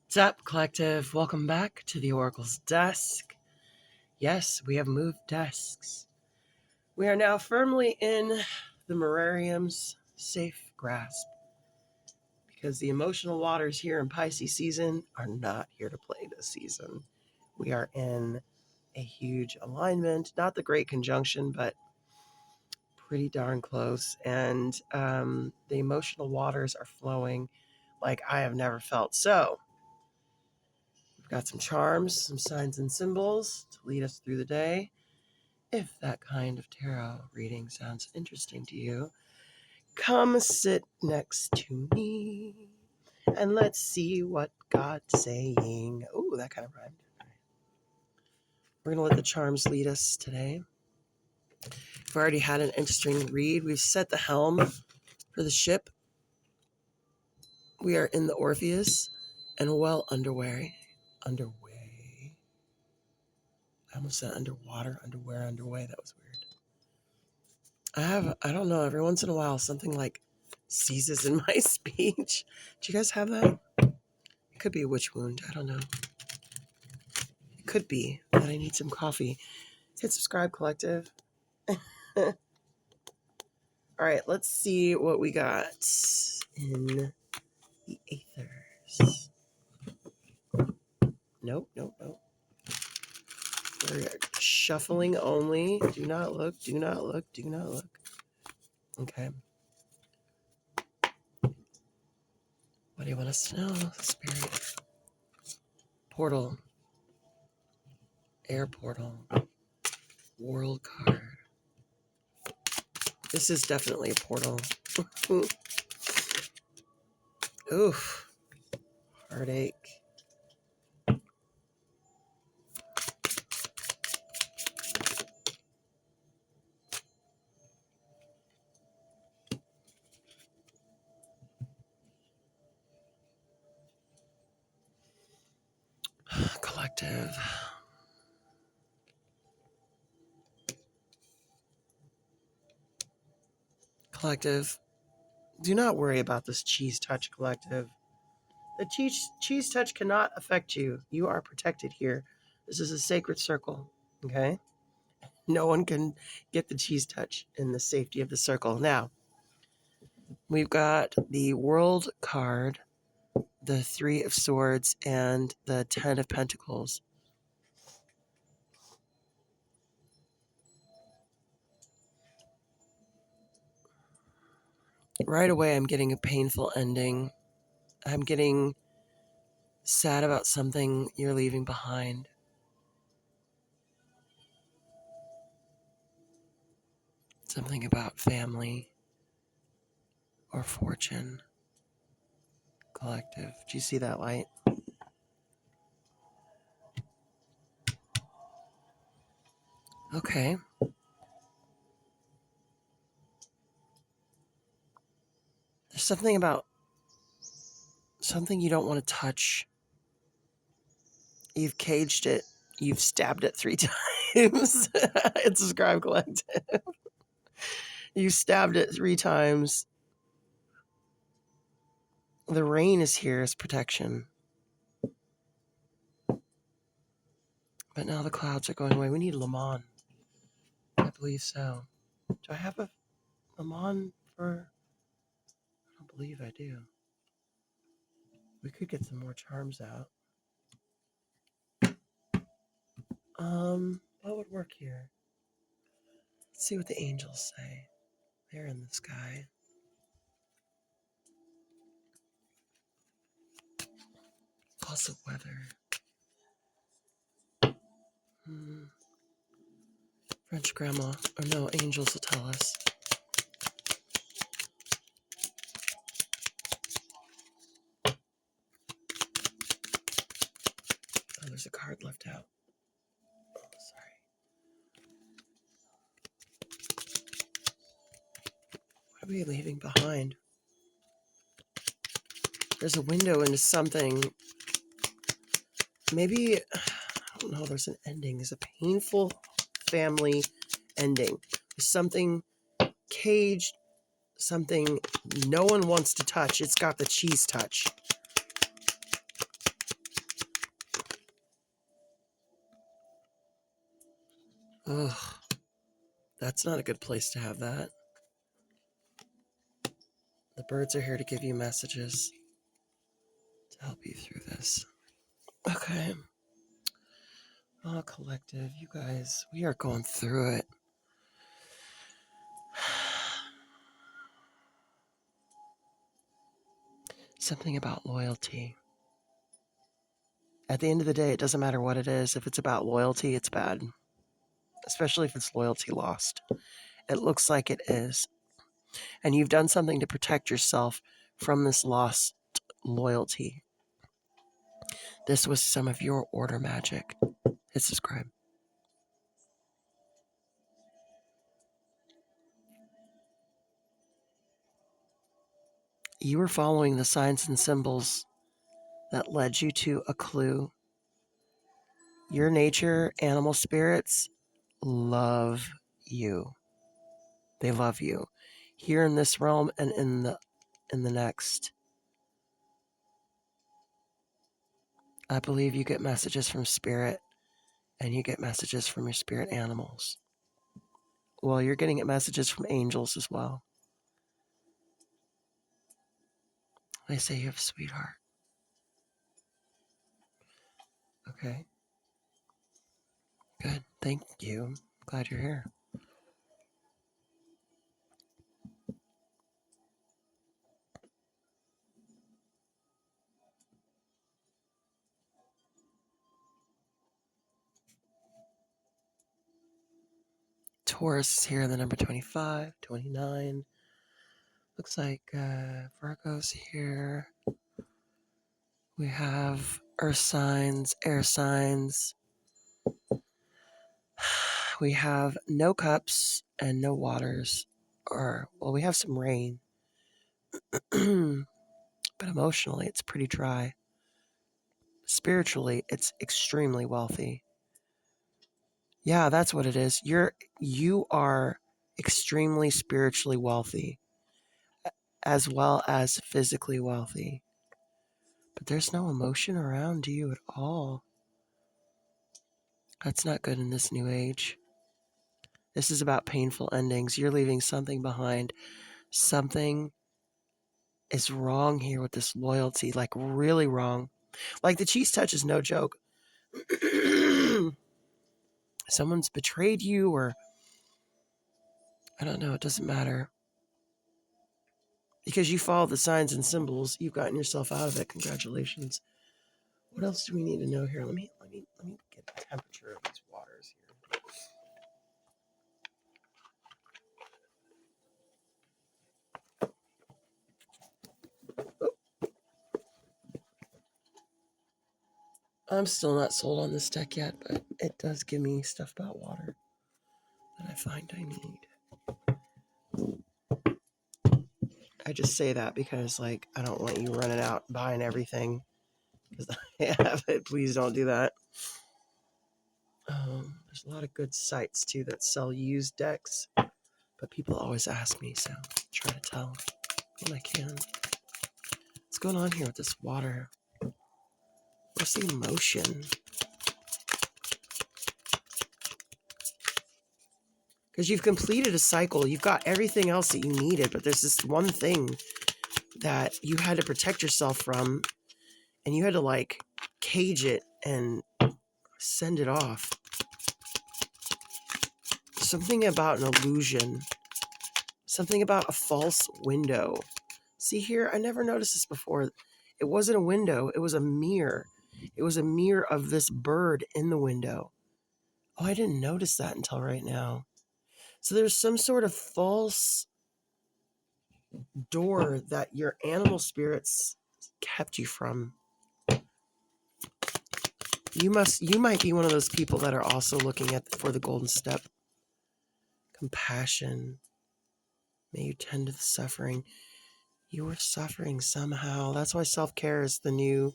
What's up, Collective? Welcome back to the Oracle's Desk. Yes, we have moved desks. We are now firmly in the Morarium's safe grasp because the emotional waters here in Pisces season are not here to play this season. We are in a huge alignment, not the great conjunction, but pretty darn close. And the emotional waters are flowing like I have never felt. So, got some charms, some signs and symbols to lead us through the day. If that kind of tarot reading sounds interesting to you, come sit next to me and let's see what God's saying. Oh, that kind of rhymed. We're going to let the charms lead us today. We've already had an interesting read. We've set the helm for the ship. We are in the Orpheus and well underway. I almost said underwater, underway. That was weird. I don't know, every once in a while something like seizes in my speech. Do you guys have that? It could be a witch wound. I don't know. It could be that I need some coffee. Hit subscribe, Collective. All right, let's see what we got in the Aethers. Nope. We're shuffling only. Do not look. Okay. What do you want us to know, Spirit? Portal. Air portal. World card. This is definitely a portal. Oof. Heartache. Collective. Collective. Do not worry about this cheese touch, Collective. The cheese touch cannot affect you. You are protected here. This is a sacred circle, okay? No one can get the cheese touch in the safety of the circle. Now, we've got the World card, the Three of Swords, and the Ten of Pentacles. Right away, I'm getting a painful ending. I'm getting sad about something you're leaving behind. Something about family or fortune. Collective. Do you see that light? Okay. There's something about something you don't want to touch. You've caged it. You've stabbed it 3 times. It's a Scribe Collective. You stabbed it 3 times. The rain is here as protection. But now the clouds are going away. We need Lamon. I believe so. Do I have a Lamon for... I don't believe I do. We could get some more charms out. What would work here? Let's see what the angels say. They're in the sky. Also weather. French grandma. Or no, angels will tell us. Oh, there's a card left out. Oh, sorry. What are we leaving behind? There's a window into something. Maybe, I don't know, there's an ending. There's a painful family ending. There's something caged, something no one wants to touch. It's got the cheese touch. Ugh, that's not a good place to have that. The birds are here to give you messages to help you through this. Okay. Oh, collective, you guys, we are going through it. Something about loyalty. At the end of the day, it doesn't matter what it is. If it's about loyalty, it's bad. Especially if it's loyalty lost. It looks like it is. And you've done something to protect yourself from this lost loyalty. This was some of your order magic. Hit subscribe. You were following the signs and symbols that led you to a clue. Your nature, animal spirits, love you. They love you. Here in this realm and in the next. I believe you get messages from spirit and you get messages from your spirit animals. Well, you're getting messages from angels as well. They say you have a sweetheart. Okay. Good. Thank you. I'm glad you're here. Taurus is here, the number 25, 29. Looks like Virgo's here. We have earth signs, air signs. We have no cups and no waters. We have some rain. But emotionally, it's pretty dry. Spiritually, it's extremely wealthy. Yeah, that's what it is. You are extremely spiritually wealthy, as well as physically wealthy. But there's no emotion around you at all. That's not good in this new age. This is about painful endings. You're leaving something behind. Something is wrong here with this loyalty, like really wrong. Like the cheese touch is no joke. Someone's betrayed you, or I don't know, it doesn't matter. Because you follow the signs and symbols, you've gotten yourself out of it. Congratulations. What else do we need to know here? Let me get the temperature of these waters here. I'm still not sold on this deck yet, but it does give me stuff about water that I find I need. I just say that because, like, I don't want you running out buying everything because I have it. Please don't do that. There's a lot of good sites, too, that sell used decks, but people always ask me, so I try to tell when I can. What's going on here with this water? Where's the emotion? Because you've completed a cycle. You've got everything else that you needed, but there's this one thing that you had to protect yourself from, and you had to, like, cage it and send it off. Something about an illusion. Something about a false window. See here? I never noticed this before. It wasn't a window. It was a mirror. It was a mirror of this bird in the window. Oh, I didn't notice that until right now. So there's some sort of false door that your animal spirits kept you from. You might be one of those people that are also looking for the golden step. Compassion. May you tend to the suffering. You were suffering somehow. That's why self-care is the new.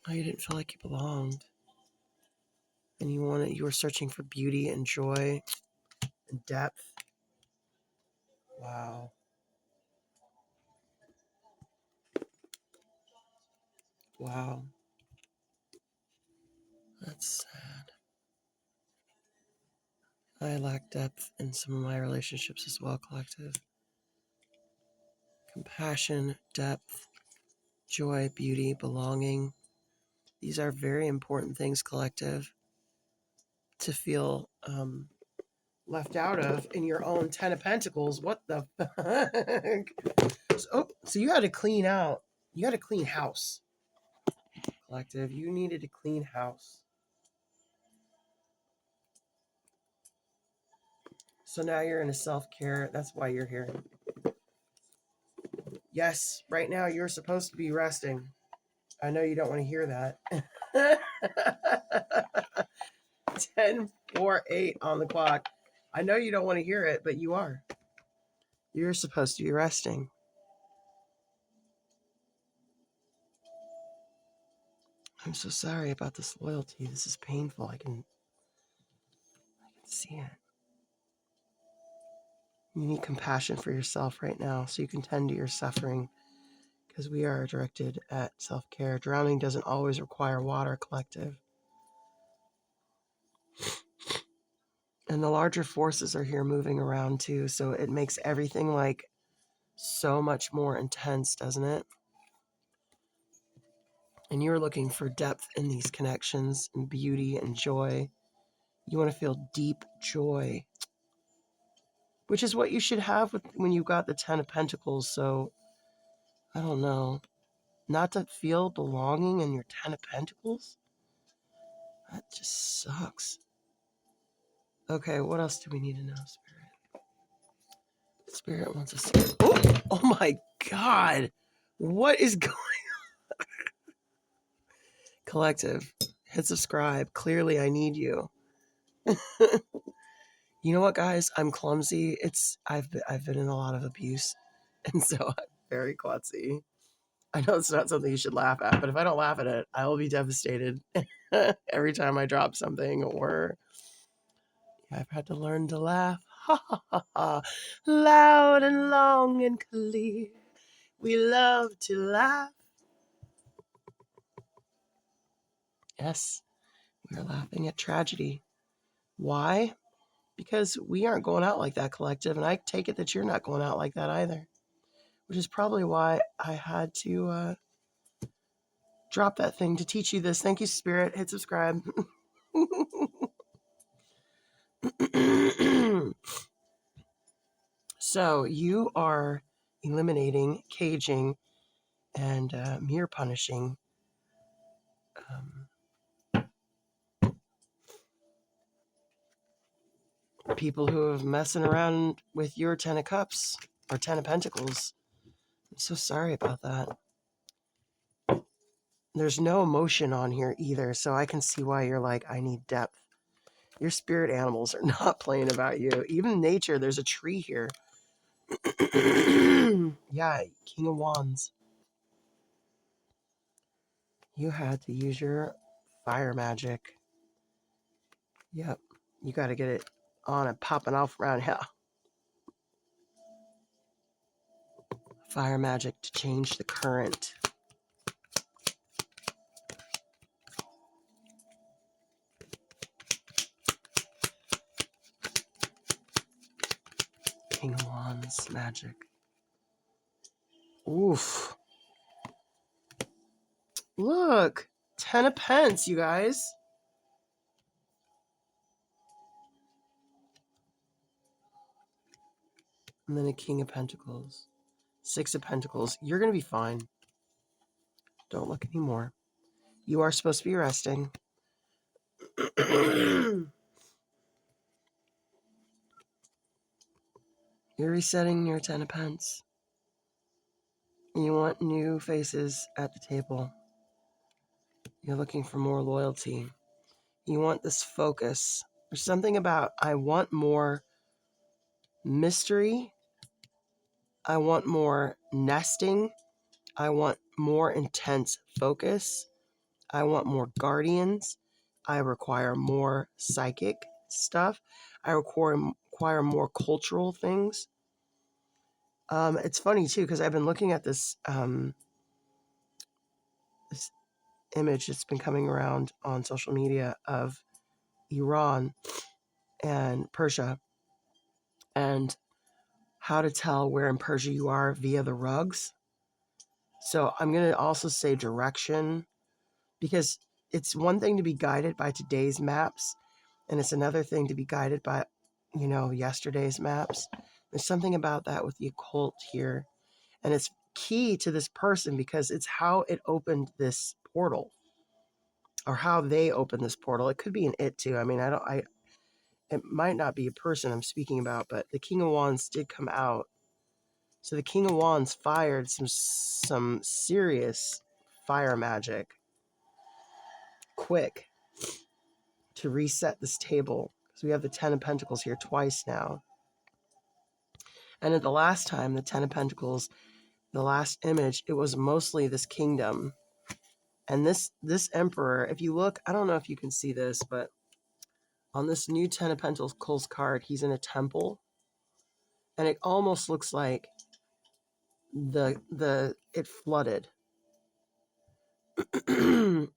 Oh, you didn't feel like you belonged. And you were searching for beauty and joy and depth. Wow. Wow. That's sad. I lack depth in some of my relationships as well, collective. Compassion, depth, joy, beauty, belonging. These are very important things, collective, to feel left out of in your own Ten of Pentacles. What the fuck? So you had to clean out. You had to clean house, collective. You needed to clean house. So now you're in a self-care. That's why you're here. Yes, right now you're supposed to be resting. I know you don't want to hear that. 10, 4, 8 on the clock. I know you don't want to hear it, but you are. You're supposed to be resting. I'm so sorry about this loyalty. This is painful. I can see it. You need compassion for yourself right now so you can tend to your suffering, because we are directed at self-care. Drowning doesn't always require water, collective. And the larger forces are here moving around too, so it makes everything like so much more intense, doesn't it? And you're looking for depth in these connections and beauty and joy. You want to feel deep joy, which is what you should have when you got the 10 of Pentacles. So, I don't know. Not to feel belonging in your 10 of Pentacles? That just sucks. Okay, what else do we need to know, Spirit? Spirit wants us to... Oh my God! What is going on? Collective, hit subscribe. Clearly, I need you. You know what, guys? I'm clumsy. I've been in a lot of abuse, and so I'm very klutzy. I know it's not something you should laugh at, but if I don't laugh at it, I will be devastated every time I drop something. Or I've had to learn to laugh, ha ha ha ha, loud and long and clear. We love to laugh. Yes, we're laughing at tragedy. Why? Because we aren't going out like that, collective, and I take it that you're not going out like that either, which is probably why I had to drop that thing to teach you this. Thank you, Spirit. Hit subscribe. So you are eliminating, caging, and mirror punishing people who have messing around with your 10 of Cups or 10 of Pentacles. I'm so sorry about that. There's no emotion on here either, so I can see why you're like, I need depth. Your spirit animals are not playing about you. Even nature, there's a tree here. Yeah, King of Wands. You had to use your fire magic. Yep, you got to get it on and popping off around here. Fire magic to change the current. King of Wands magic. Oof. Look, 10 of Pence, you guys. And then a King of Pentacles. 6 of Pentacles. You're going to be fine. Don't look anymore. You are supposed to be resting. You're resetting your 10 of Pence. You want new faces at the table. You're looking for more loyalty. You want this focus. There's something about, I want more mystery. I want more nesting. I want more intense focus. I want more guardians. I require more psychic stuff. I require more cultural things. It's funny too, because I've been looking at this this image that's been coming around on social media of Iran, and Persia, and how to tell where in Persia you are via the rugs. So I'm going to also say direction, because it's one thing to be guided by today's maps, and it's another thing to be guided by, yesterday's maps. There's something about that with the occult here, and it's key to this person because it's how it opened this portal, or how they opened this portal. It could be an it too. I mean, it might not be a person I'm speaking about, but the King of Wands did come out. So the King of Wands fired some serious fire magic quick to reset this table. So we have the Ten of Pentacles here twice now. And at the last time, the Ten of Pentacles, the last image, it was mostly this kingdom. And this emperor, if you look, I don't know if you can see this, but on this new Ten of Pentacles card, he's in a temple. And it almost looks like it flooded. And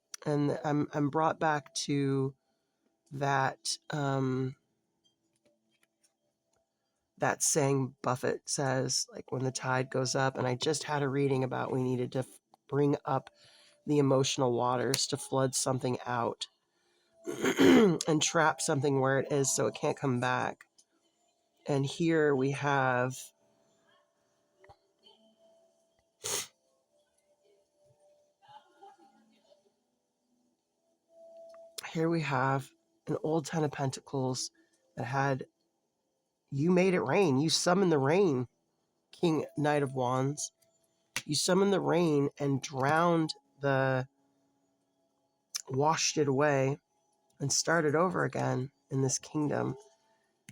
I'm brought back to that that saying Buffett says, like, when the tide goes up. And I just had a reading about we needed to bring up the emotional waters to flood something out and trap something where it is so it can't come back. And here we have an old Ten of Pentacles that had, you made it rain. You summoned the rain, King Knight of Wands. You summoned the rain and washed it away and started over again in this kingdom.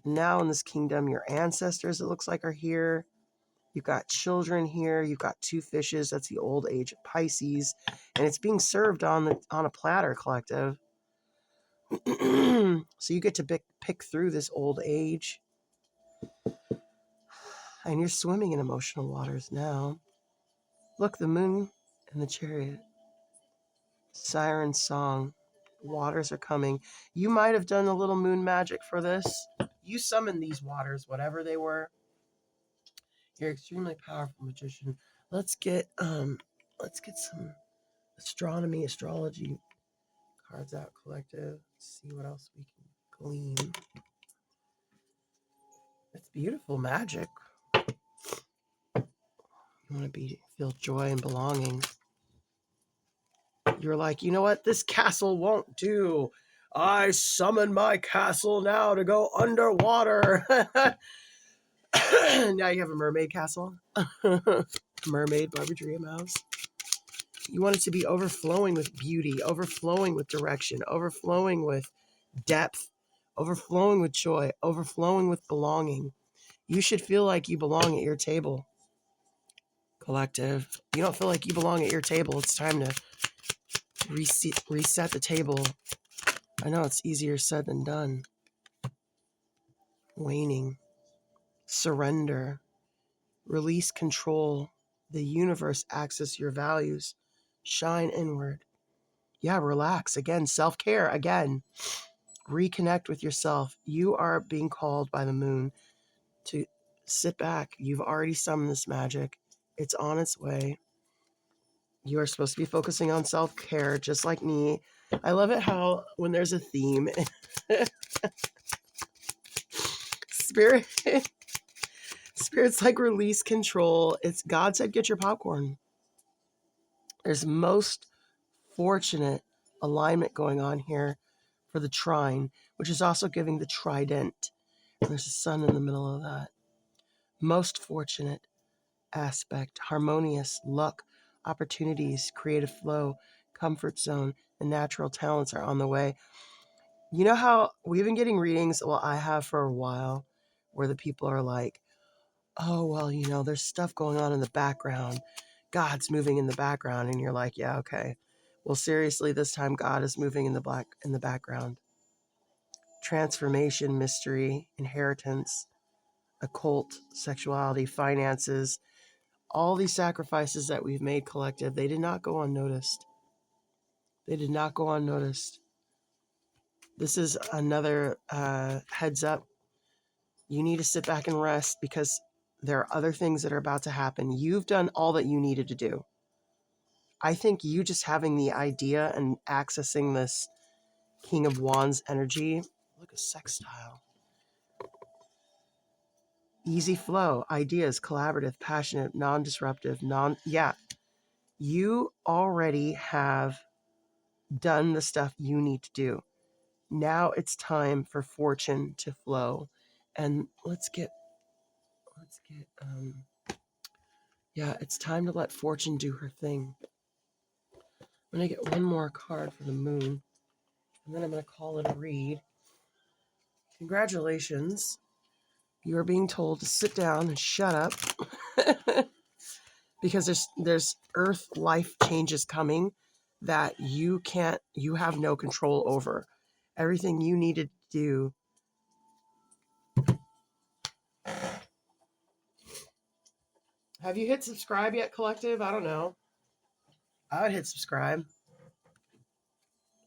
Now in this kingdom, your ancestors, it looks like, are here. You've got children here. You've got two fishes. That's the old age of Pisces. And it's being served on a platter, collective. So you get to pick through this old age. And you're swimming in emotional waters now. Look, the moon and the chariot. Siren song. Waters are coming. You might have done a little moon magic for this. You summoned these waters, whatever they were. You're an extremely powerful magician. Let's get some astrology cards out, collective. Let's see what else we can glean. It's beautiful magic. You want to feel joy and belonging. You're like, you know what? This castle won't do. I summon my castle now to go underwater. Now you have a mermaid castle. Mermaid Barbara Dream House. You want it to be overflowing with beauty, overflowing with direction, overflowing with depth, overflowing with joy, overflowing with belonging. You should feel like you belong at your table, collective. You don't feel like you belong at your table. It's time to reset the table. I know it's easier said than done. Waning. Surrender. Release control. The universe access your values. Shine inward. Yeah, relax. Again, self-care. Again, reconnect with yourself. You are being called by the moon to sit back. You've already summoned this magic. It's on its way. You are supposed to be focusing on self-care, just like me. I love it how when there's a theme, Spirit's like release control. It's God said, get your popcorn. There's most fortunate alignment going on here for the trine, which is also giving the trident. There's a sun in the middle of that. Most fortunate aspect, harmonious, luck, opportunities, creative flow, comfort zone, and natural talents are on the way. You know how we've been getting readings, well, I have for a while, where the people are like, oh, well, there's stuff going on in the background. God's moving in the background. And you're like, yeah, okay. Well, seriously, this time God is moving in the background. Transformation, mystery, inheritance, occult, sexuality, finances, all these sacrifices that we've made, collective, they did not go unnoticed. They did not go unnoticed. This is another heads up. You need to sit back and rest because there are other things that are about to happen. You've done all that you needed to do. I think you just having the idea and accessing this King of Wands energy. Look, a sextile. Easy flow, ideas, collaborative, passionate, non-disruptive, you already have done the stuff you need to do. Now it's time for fortune to flow. And it's time to let fortune do her thing. I'm going to get one more card for the moon, and then I'm going to call it a read. Congratulations. You are being told to sit down and shut up because there's earth life changes coming that you have no control over. Everything you needed to do. Have you hit subscribe yet, collective? I don't know. I would hit subscribe.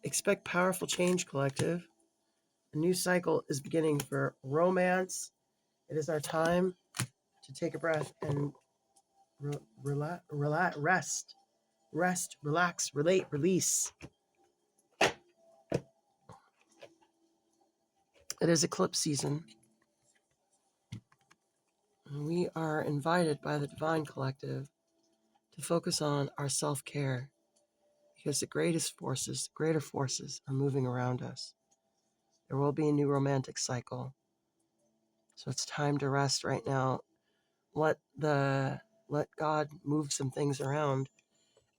Expect powerful change, collective. A new cycle is beginning for romance. It is our time to take a breath and rest, relax, relate, release. It is eclipse season. And we are invited by the Divine Collective to focus on our self-care because the greater forces are moving around us. There will be a new romantic cycle. So it's time to rest right now. Let God move some things around.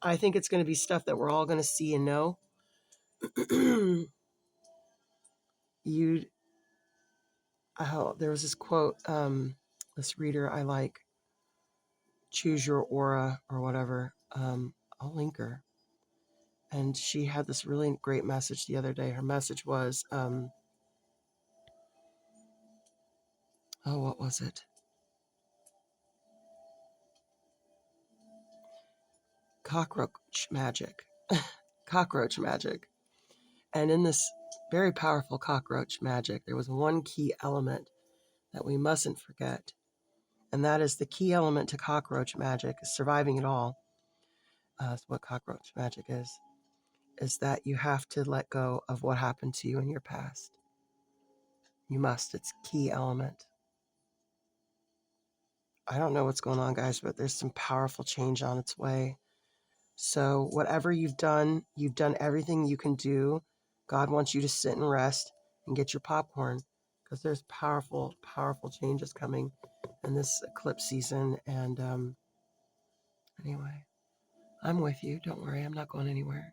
I think it's going to be stuff that we're all going to see and know. There was this quote, this reader I like, Choose Your Aura or whatever. I'll link her. And she had this really great message the other day. Her message was, what was it? Cockroach magic. Cockroach magic. And in this very powerful cockroach magic, there was one key element that we mustn't forget. And that is the key element to cockroach magic, surviving it all. That's what cockroach magic is that you have to let go of what happened to you in your past. You must. It's a key element. I don't know what's going on, guys, but there's some powerful change on its way. So whatever you've done everything you can do. God wants you to sit and rest and get your popcorn because there's powerful, powerful changes coming in this eclipse season. And anyway, I'm with you. Don't worry. I'm not going anywhere.